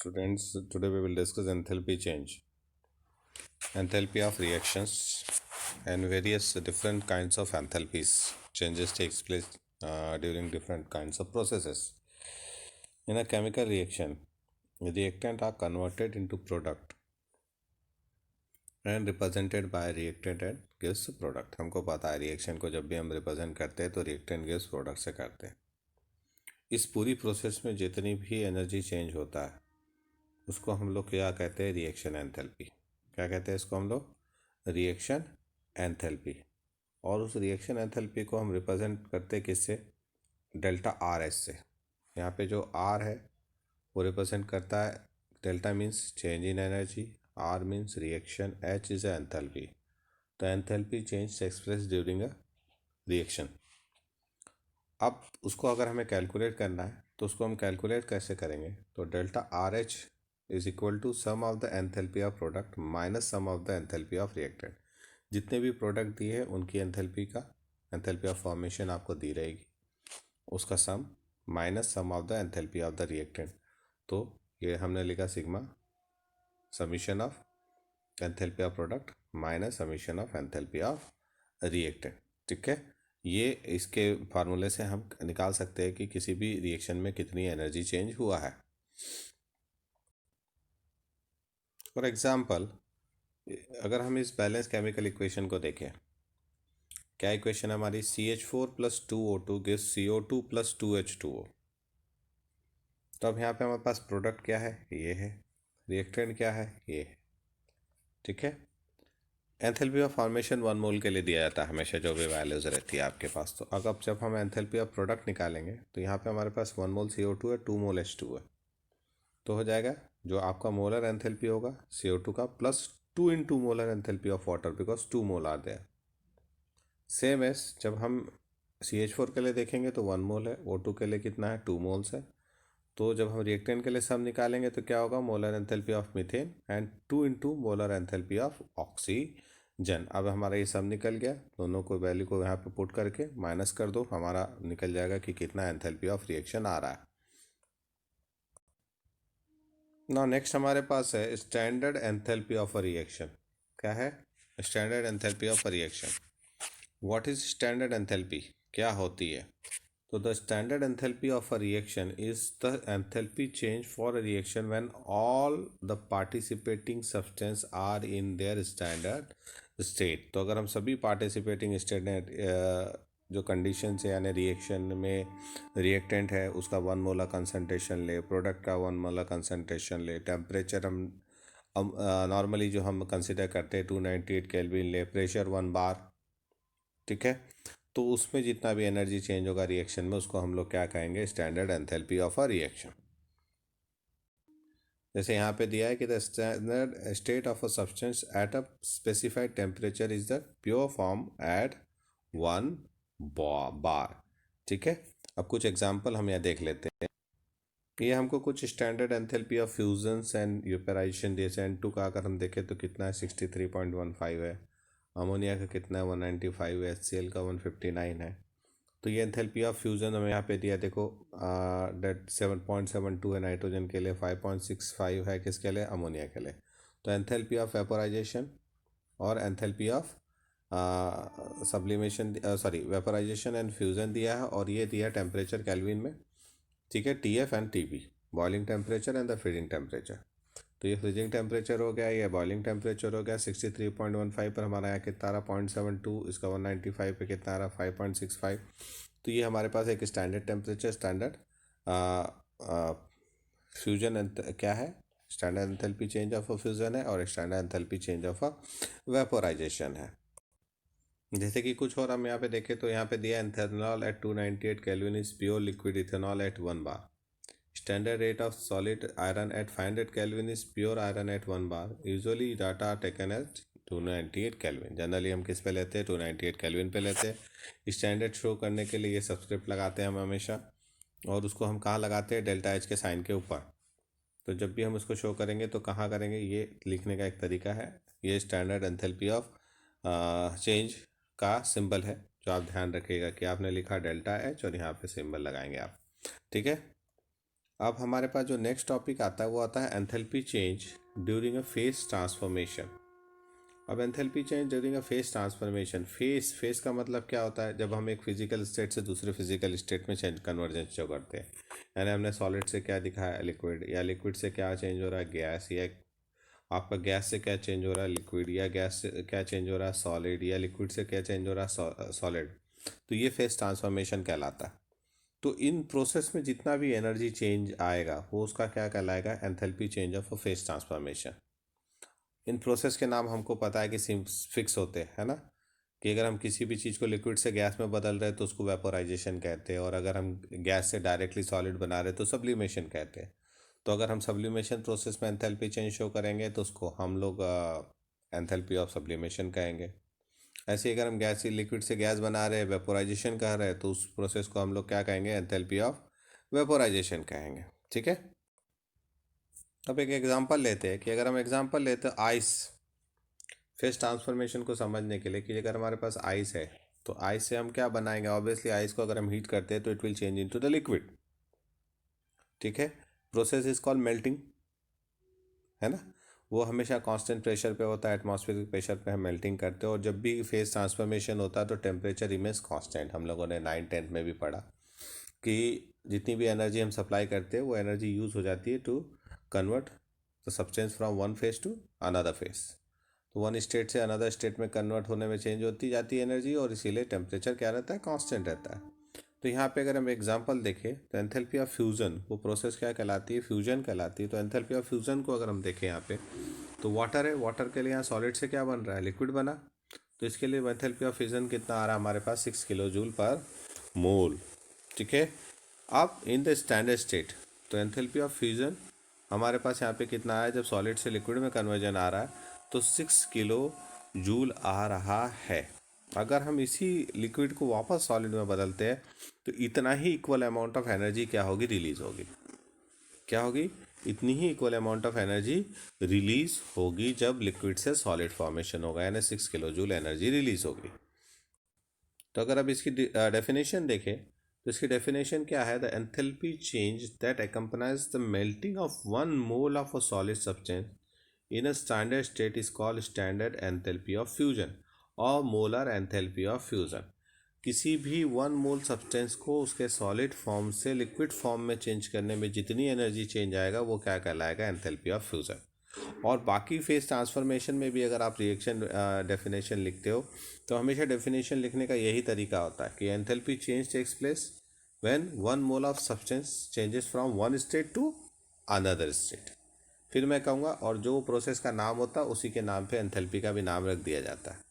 Students, today we will discuss enthalpy change, enthalpy of reactions, and various different kinds of enthalpies. Changes takes place during different kinds of processes. In a chemical reaction, reactant are converted into product and represented by reactant and gives product. हमको पता है reaction को जब भी हम represent करते हैं तो रिएक्टेंट गिव्स प्रोडक्ट से करते हैं. इस पूरी प्रोसेस में जितनी भी एनर्जी चेंज होता है उसको हम लोग क्या कहते हैं? Reaction enthalpy. क्या कहते हैं इसको हम लोग? Reaction enthalpy. और उस रिएक्शन एंथैल्पी को हम रिप्रेजेंट करते हैं किससे? डेल्टा आर एस से. यहाँ पे जो आर है वो रिप्रेजेंट करता है, delta means change in energy, R means reaction, H is enthalpy. तो enthalpy change express during a reaction. अब उसको अगर हमें कैलकुलेट करना है तो उसको हम कैलकुलेट कैसे करेंगे? तो delta R H is equal to sum of the enthalpy of product minus sum of the enthalpy of reactant. जितने भी प्रोडक्ट दिए हैं उनकी एंथैल्पी ऑफ फॉर्मेशन आपको दी रहेगी, उसका sum minus sum of the enthalpy of the reactant. तो ये हमने लिखा sigma summation of enthalpy of product minus summation of enthalpy of reactant. ठीक है, ये इसके फार्मूले से हम निकाल सकते हैं कि किसी भी रिएक्शन में कितनी एनर्जी चेंज हुआ है. फॉर एग्जाम्पल, अगर हम इस बैलेंस केमिकल इक्वेशन को देखें, क्या इक्वेशन है हमारी? CH4 plus 2O2 gives CO2 plus 2H2O. तो अब यहाँ पे हमारे पास प्रोडक्ट क्या है? ये है. रिएक्टेंट क्या है? ये है. ठीक है. एंथैल्पी ऑफ फॉर्मेशन 1 मोल के लिए दिया जाता है हमेशा, जो भी वैल्यूज रहती है आपके पास. तो अगर जब हम एंथैल्पी ऑफ प्रोडक्ट निकालेंगे तो यहाँ पे हमारे पास 1 मोल CO2 है, 2 मोल H2 है. तो हो जाएगा जो आपका मोलर एंथैल्पी होगा CO2 का plus 2 into molar enthalpy of water, because 2 mole are there. Same as जब हम CH4 के लिए देखेंगे तो 1 मोल है, O2 के लिए कितना है? 2 मोल्स है. तो जब हम रिएक्टेंट के लिए सम निकालेंगे तो क्या होगा? Molar enthalpy of methane and 2 into molar enthalpy of oxygen. अब हमारा ये सम निकल गया, दोनों को वैल्यू को यहाँ पे पुट करके माइनस कर दो, हमारा निकल जाएगा कि कितना एंथैल्पी ऑफ रिएक्शन आ रहा है. ना नेक्स्ट हमारे पास है standard enthalpy of a reaction. क्या है? Standard enthalpy of a reaction. What is standard enthalpy? क्या होती है? तो the standard enthalpy of a reaction is the enthalpy change for a reaction when all the participating substance are in their standard state. तो अगर हम सभी participating state जो condition है, यानी रिएक्शन में रिएक्टेंट है उसका 1 मोलर कंसनट्रेशन ले, प्रोडक्ट का 1 मोलर कंसनट्रेशन ले, टेम्परेचर हम नॉर्मली जो हम कंसिडर करते हैं 298 केल्विन ले, प्रेशर 1 बार. ठीक है, तो उसमें जितना भी एनर्जी चेंज होगा रिएक्शन में उसको हम लोग क्या कहेंगे? Standard enthalpy of a reaction. जैसे यहाँ पे दिया है कि the standard state of a substance at a specified temperature is the pure form at 1 bar. ठीक है, अब कुछ एग्जांपल हम यहाँ देख लेते हैं. ये हमको कुछ standard enthalpy of fusions and vaporisation जैसे N2 का अगर हम देखें तो कितना है? 63.15 है. अमोनिया का कितना है? 195 है. HCl का 159 है. तो ये एंथैल्पी ऑफ फ्यूजन हमें यहाँ पे दिया, देखो डेट 7.72 है नाइट्रोजन के लिए, 5.65 है किसके लिए? अमोनिया के लिए. तो एंथैल्पी ऑफ वेपोराइजेशन और enthalpy of sublimation vaporisation and fusion दिया है, और ये दिया टेम्परेचर केल्विन में. ठीक है, TF and TB, boiling temperature and the freezing temperature. तो ये फ्रीजिंग टेम्परेचर हो गया, ये बॉइलिंग टेम्परेचर हो गया. 63.15 पर हमारा यहाँ कितना रहा? 0.72. इसका 195 पे कितना रहा? 5.65. तो ये हमारे पास एक स्टैंडर्ड टेम्परेचर, स्टैंडर्ड फ्यूजन क्या है? Standard enthalpy change of a fusion है, और standard enthalpy change of a vaporisation है. जैसे कि कुछ और हम यहाँ पे देखें तो यहाँ पे दिया ethanol at 298 kelvin is pure liquid ethanol at 1 bar. Standard rate of solid iron at 500 Kelvin is pure iron at 1 bar. Usually data are taken as 298 Kelvin. Generally हम किस पे लेते हैं? 298 Kelvin पे लेते हैं. स्टैंडर्ड शो करने के लिए ये सब्सक्रिप्ट लगाते हैं हम हमेशा, और उसको हम कहाँ लगाते हैं? डेल्टा एच के साइन के ऊपर. तो जब भी हम उसको शो करेंगे तो कहाँ करेंगे? ये लिखने का एक तरीका है. ये स्टैंडर्ड एंथैल्पी ऑफ चेंज का सिंबल है, जो आप ध्यान रखिएगा कि आपने लिखा डेल्टा एच और यहाँ पे सिंबल लगाएंगे आप. ठीक है, अब हमारे पास जो नेक्स्ट टॉपिक आता है वो आता है enthalpy change during a phase transformation. अब enthalpy change during a phase transformation, phase का मतलब क्या होता है, जब हम एक फिजिकल स्टेट से दूसरे फिजिकल स्टेट में चेंज कन्वर्जेंस जो करते हैं, यानी हमने सॉलिड से क्या दिखाया लिक्विड, या लिक्विड से क्या चेंज हो रहा है गैस, या आपका गैस से क्या चेंज हो रहा है लिक्विड, या गैस से क्या चेंज हो रहा है सॉलिड, या लिक्विड से क्या चेंज हो रहा है सॉलिड, तो ये फेस ट्रांसफॉर्मेशन कहलाता है। तो इन प्रोसेस में जितना भी एनर्जी चेंज आएगा वो उसका क्या कहलाएगा, enthalpy change of a phase transformation. In process के नाम हमको पता है कि फिक्स होते हैं, है ना, कि अगर हम किसी भी चीज़ को लिक्विड से गैस में बदल रहे हैं तो उसको वेपोराइजेशन कहते हैं, और अगर हम गैस से डायरेक्टली सॉलिड बना रहे हैं तो सब्लिमेशन कहते हैं। तो अगर हम सब्लिमेशन प्रोसेस में एंथैल्पी चेंज शो करेंगे तो उसको हम लोग एंथैल्पी ऑफ सब्लिमेशन कहेंगे। ऐसे ही अगर हम गैस से लिक्विड से गैस बना रहे हैं, वेपोराइजेशन कर रहे हैं, तो उस प्रोसेस को हम लोग क्या कहेंगे, एंथैल्पी ऑफ वेपोराइजेशन कहेंगे। ठीक है। अब एक एग्जांपल लेते हैं कि अगर हम एग्जांपल लेते हैं आइस, फेस ट्रांसफॉर्मेशन को समझने के लिए, कि अगर हमारे पास आइस है तो आइस से हम क्या बनाएंगे, ऑब्वियसली आइस को अगर हम हीट करते हैं तो it will change into the liquid. ठीक है। प्रोसेस इज कॉल्ड मेल्टिंग, है ना, वो हमेशा कांस्टेंट प्रेशर पे होता है, एटमॉस्फेरिक प्रेशर पे हम मेल्टिंग करते हैं। और जब भी फेस ट्रांसफॉर्मेशन होता है तो टेम्परेचर रिमेन्स कांस्टेंट। हम लोगों ने 9th-10th में भी पढ़ा कि जितनी भी एनर्जी हम सप्लाई करते हैं वो एनर्जी यूज़ हो जाती है to convert the substance from one phase to another phase. तो वन स्टेट से अनदर स्टेट में कन्वर्ट होने में चेंज होती जाती है एनर्जी, और इसीलिए टेम्परेचर क्या रहता है, कांस्टेंट रहता है। तो यहाँ पे अगर हम एग्जांपल देखें तो एंथैल्पी ऑफ फ्यूज़न, वो प्रोसेस क्या कहलाती है, फ्यूजन कहलाती है। तो एंथैल्पी ऑफ फ्यूज़न को अगर हम देखें यहाँ पे, तो वाटर है, वाटर के लिए यहाँ सॉलिड से क्या बन रहा है, लिक्विड बना। तो इसके लिए एंथैल्पी ऑफ फ्यूज़न कितना आ रहा है हमारे पास, 6 किलो जूल पर मोल। ठीक है। अब इन द स्टैंडर्ड स्टेट, तो एंथैल्पी ऑफ फ्यूज़न हमारे पास यहाँ पे कितना है, जब सॉलिड से लिक्विड में कन्वर्जन आ रहा है तो 6 किलो जूल आ रहा है। अगर हम इसी लिक्विड को वापस सॉलिड में बदलते हैं तो इतना ही इक्वल अमाउंट ऑफ एनर्जी क्या होगी, रिलीज होगी। क्या होगी, इतनी ही equal amount of energy release होगी जब लिक्विड से सॉलिड फॉर्मेशन होगा, यानी 6 किलो जूल एनर्जी रिलीज होगी। तो अगर अब इसकी डेफिनेशन देखें तो इसकी डेफिनेशन क्या है, the enthalpy change that accompanies the melting of 1 mole of a solid substance in a standard state is called standard enthalpy of fusion और मोलर एंथैल्पी ऑफ फ्यूजन। किसी भी 1 मोल सब्सटेंस को उसके सॉलिड फॉर्म से liquid form में change करने में जितनी एनर्जी चेंज आएगा वो क्या कहलाएगा, एंथैल्पी ऑफ फ्यूजन। और बाकी फेस ट्रांसफॉर्मेशन में भी अगर आप रिएक्शन डेफिनेशन लिखते हो तो हमेशा डेफिनेशन लिखने का यही तरीका होता है कि enthalpy change takes place when 1 mole of substance changes from one state to another state. फिर मैं कहूँगा, और जो प्रोसेस का नाम होता है उसी के नाम पे एंथैल्पी का भी नाम रख दिया जाता है।